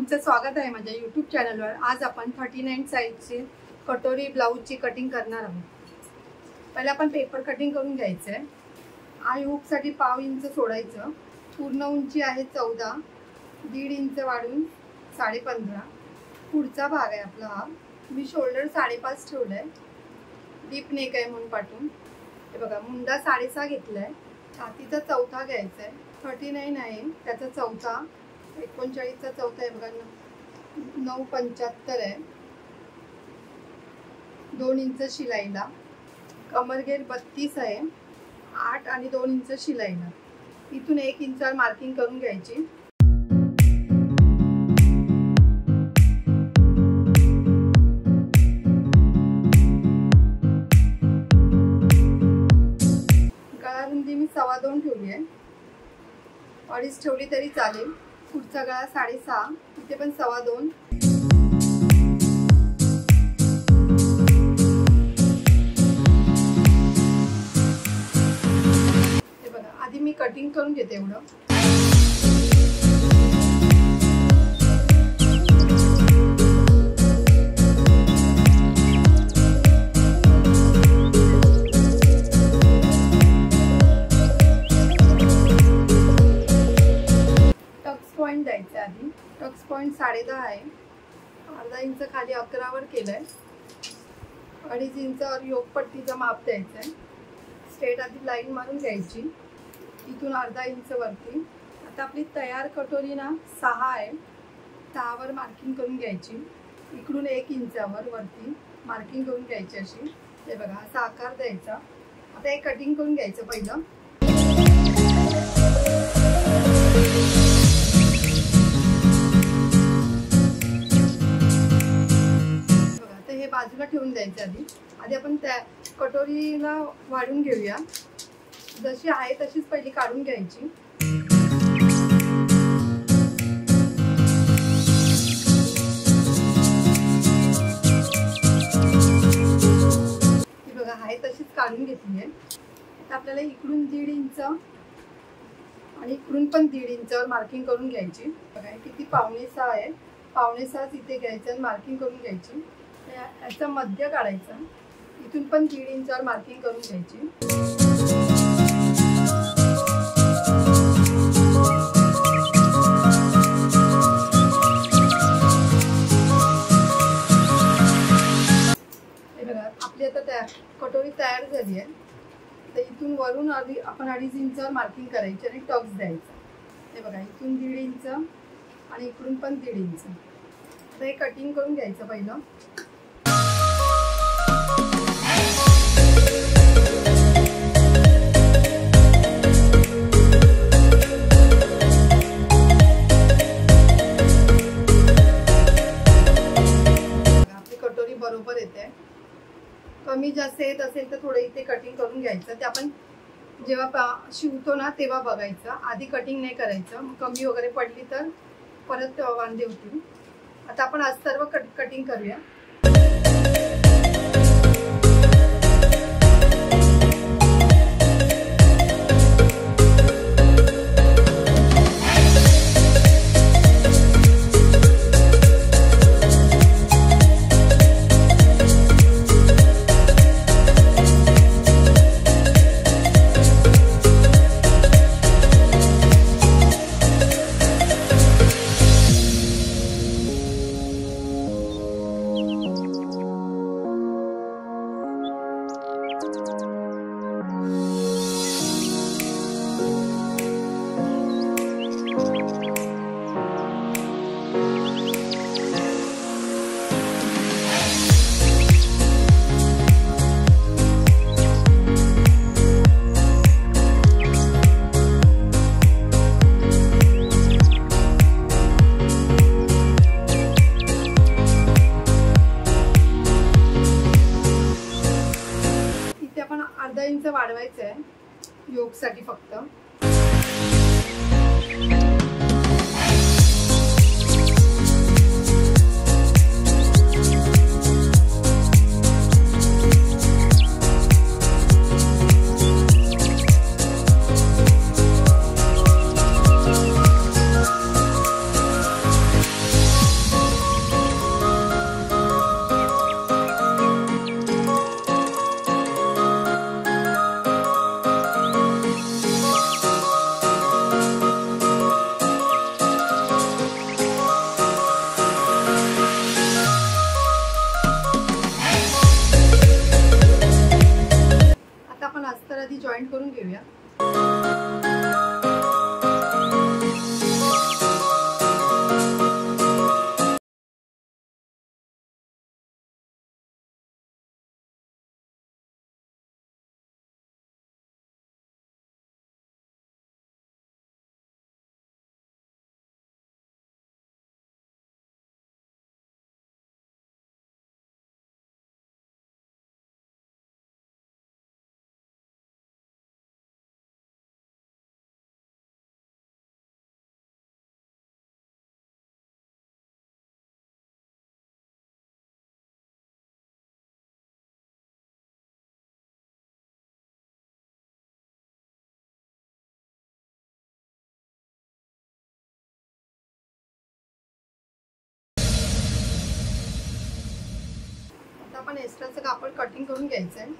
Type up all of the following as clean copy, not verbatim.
तुमचं स्वागत आहे माझ्या यूट्यूब चॅनलवर। आज आपण 39 साइजची कटोरी ब्लाउजची कटिंग करणार आहोत। पहिला आपण पेपर कटिंग करून घ्यायचं आहे। आय हुकसाठी पाव इंच सोडायचं। पूर्ण उंची आहे 14, 1.5 इंच वाढून 15.5। पुढचा भाग आहे आपला हा। मी शोल्डर 5.5 ठेवलाय, डीप नेक आहे म्हणून पाठवून। हे बघा, मुंडा 6.5 घेतलाय। छातीचा चौथा घ्यायचा आहे। 39 आहे, त्याचा चौथा 39 चा चौथा आहे बघा, 9.75 आहे। 2 इंच शिलाईला। कमर घेर 32 आहे, 8 आणि 2 इंच शिलाईला। इथून 1 इंचावर मार्किंग करून घ्यायची। गळा रुंदी मी 2.25 ठेवली आहे, 2.5 ठेवली तरी चालेल। पुढचा गळा 6.5, इथे पण 2.25। हे बघा, आधी मी कटिंग करून घेते एवढं। द्यायचं आधी। टक्स पॉइंट 10.5 आहे, अर्धा इंच खाली 11 वर केलंय। 2.5 इंचावर योग पट्टीचं माप द्यायचं आहे। स्ट्रेट आधी लाईन मारून घ्यायची, इथून अर्धा इंच वरती। आता आपली तयार कटोरी ना 6 आहे, 6 वर मार्किंग करून घ्यायची। इकडून 1 इंचावर वरती मार्किंग करून घ्यायची अशी। हे बघा, असा आकार द्यायचा। आता हे कटिंग करून घ्यायचं पहिलं। बाजूला ठेवून द्यायचं आधी आपण त्या कटोरीला वाढून घेऊया। जशी आहे तशीच पहिली काढून घ्यायची। ही बघा, आहे तशीच काढून घेतली आहे। आता आपल्याला इकडून 1.5 इंच आणि इकडून पण 1.5 इंचावर मार्किंग करून घ्यायची। बघा, किती 5.25 आहे, 5.25 इथे घ्यायचं आणि मार्किंग करून घ्यायची। याचा मध्य काढायचा, इथून पण 1.5 इंचावर मार्किंग करून घ्यायची। हे बघा, आपली आता कटोरी तयार झाली आहे। तर इथून वरून आपण 2.5 इंचावर मार्किंग करायची आणि टक्स द्यायचा। हे बघा, इथून 1.5 इंच आणि इकडून पण 1.5 इंच। आता हे कटिंग करून घ्यायचं पहिलं। बरोबर येते। कमी जास्त येत असेल तर थोडं इथे कटिंग करून घ्यायचं। ते आपण जेव्हा शिवतो ना तेव्हा बघायचं, आधी कटिंग नाही करायचं। मग कमी वगैरे पडली तर परत वांदे होतील। आता आपण आज सर्व कटिंग करूया। अर्धा इंच वाढवायचं आहे योग साठी फक्त। आपण एक्स्ट्राचं कापड कटिंग करून घ्यायचं आहे.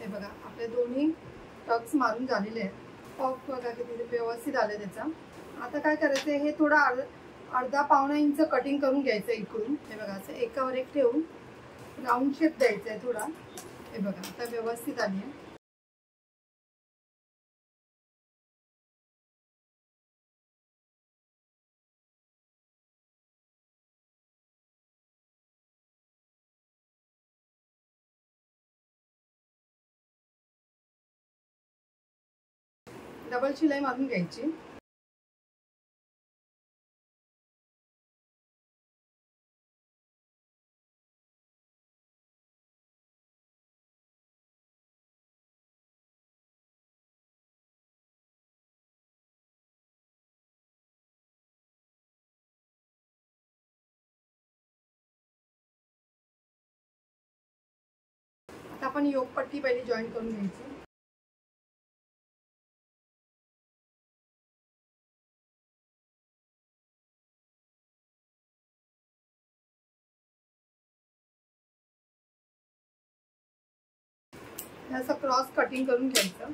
बघा आपले दोन्ही टक्स मारून झालेले आहेत. पॉक बघा किती व्यवस्थित आले त्याचा. आता काय करायचं आहे, हे थोडं अर्धा पावणा इंच कटिंग करून घ्यायचं इकडून. हे बघा असं एकावर एक ठेवून राऊंड शेप द्यायचा आहे थोडा. हे बघा आता व्यवस्थित आली आहे. डबल शिलाई मारून घ्यायची. आता आपण योक पट्टी पहिली जॉईन करून घ्यायची. असं क्रॉस कटिंग करून घ्यायचं.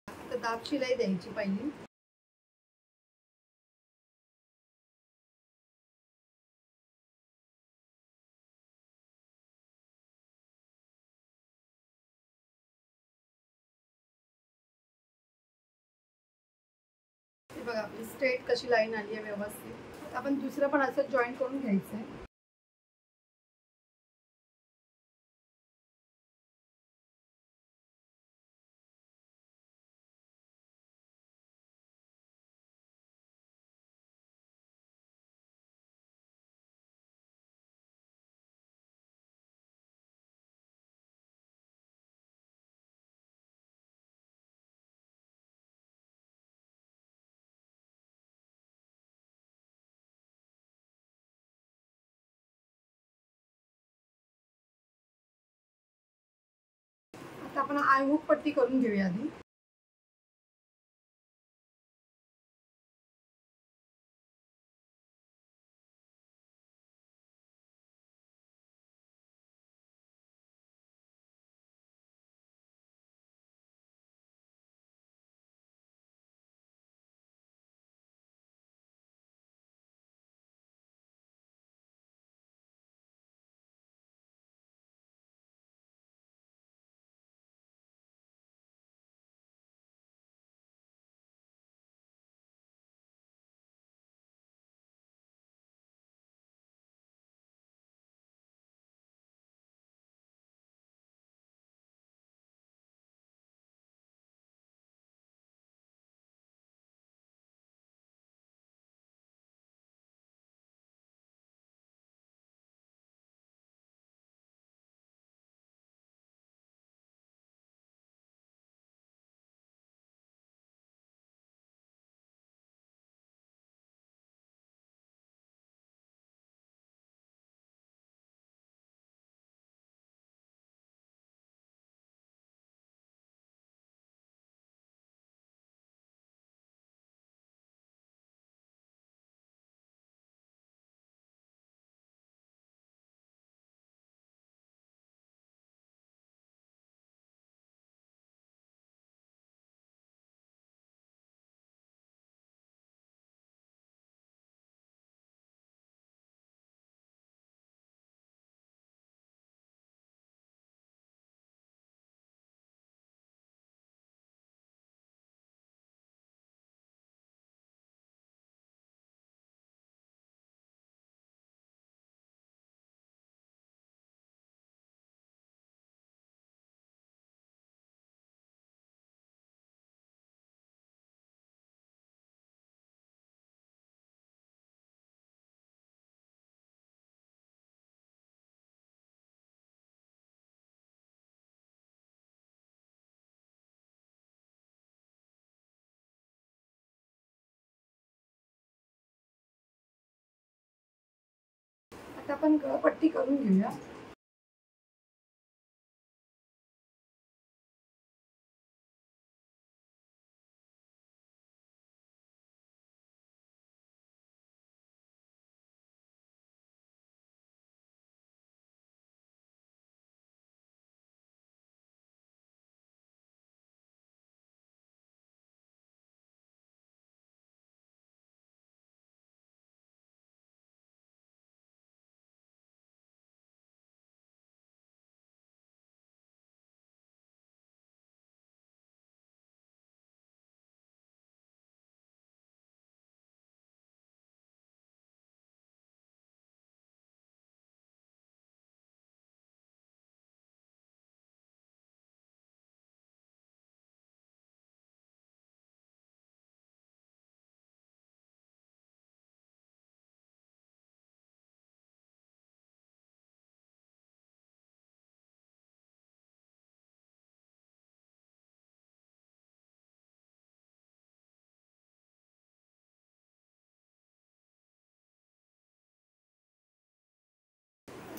आता दाब शिलाई द्यायची पहिली. बघा आपली स्ट्रेट कशी लाईन आली आहे व्यवस्थित. आपण दुसरं पण असं जॉईन करून घ्यायचं आहे. आता आपण आय हुक पट्टी करून घेऊया आधी. आता आपण गळपट्टी करून घेऊया.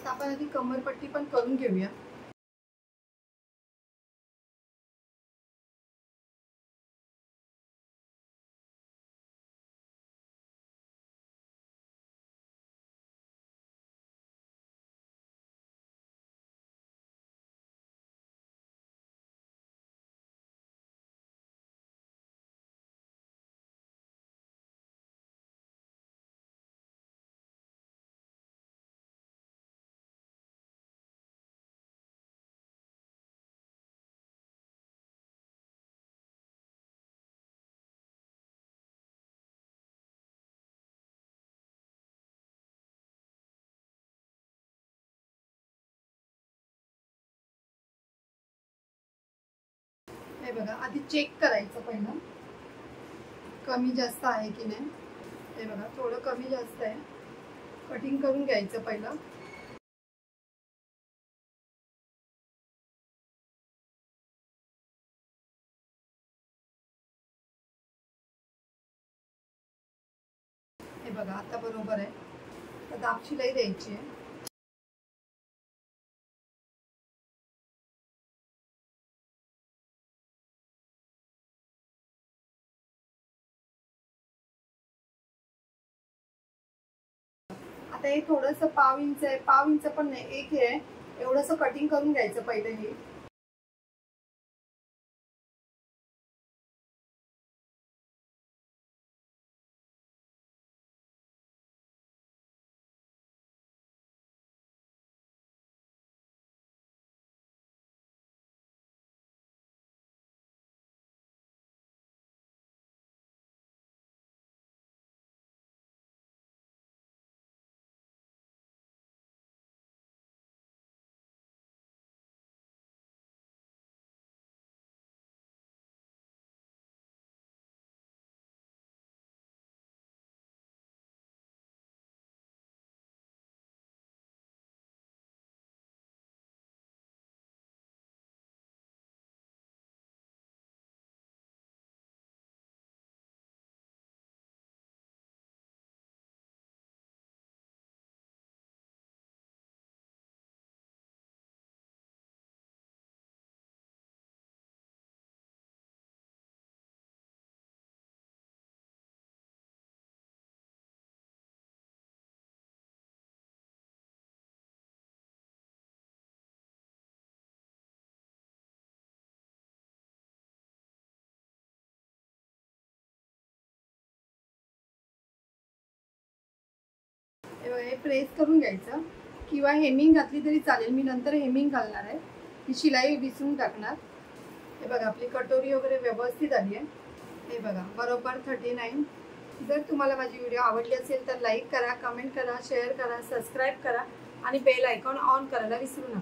आपण आधी कमरपट्टी पण करून घेऊया. हे बघा, आधी चेक करायचं पहिलं कमी जास्त आहे की नाही. हे बघा, थोडं कमी जास्त आहे. कटिंग करून घ्यायचं पहिलं. हे बघा, आता बरोबर आहे. आता दाब शिलाई द्यायची आहे. आता हे थोडंसं पाव इंच आहे, पाव इंच पण नाही, एक आहे एवढंसं कटिंग करून घ्यायचं पहिलं. हे हे प्रेस करून घ्यायचं किंवा हेमिंग घातली तरी चालेल. मी नंतर हेमिंग घालणार आहे, ही शिलाई विसरून टाकणार. हे बघा, आपली कटोरी वगैरे व्यवस्थित आली आहे. हे बघा, बरोबर 39. जर तुम्हाला माझी व्हिडिओ आवडली असेल तर लाईक करा, कमेंट करा, शेअर करा, सबस्क्राईब करा आणि बेल आयकॉन ऑन करायला विसरू नका.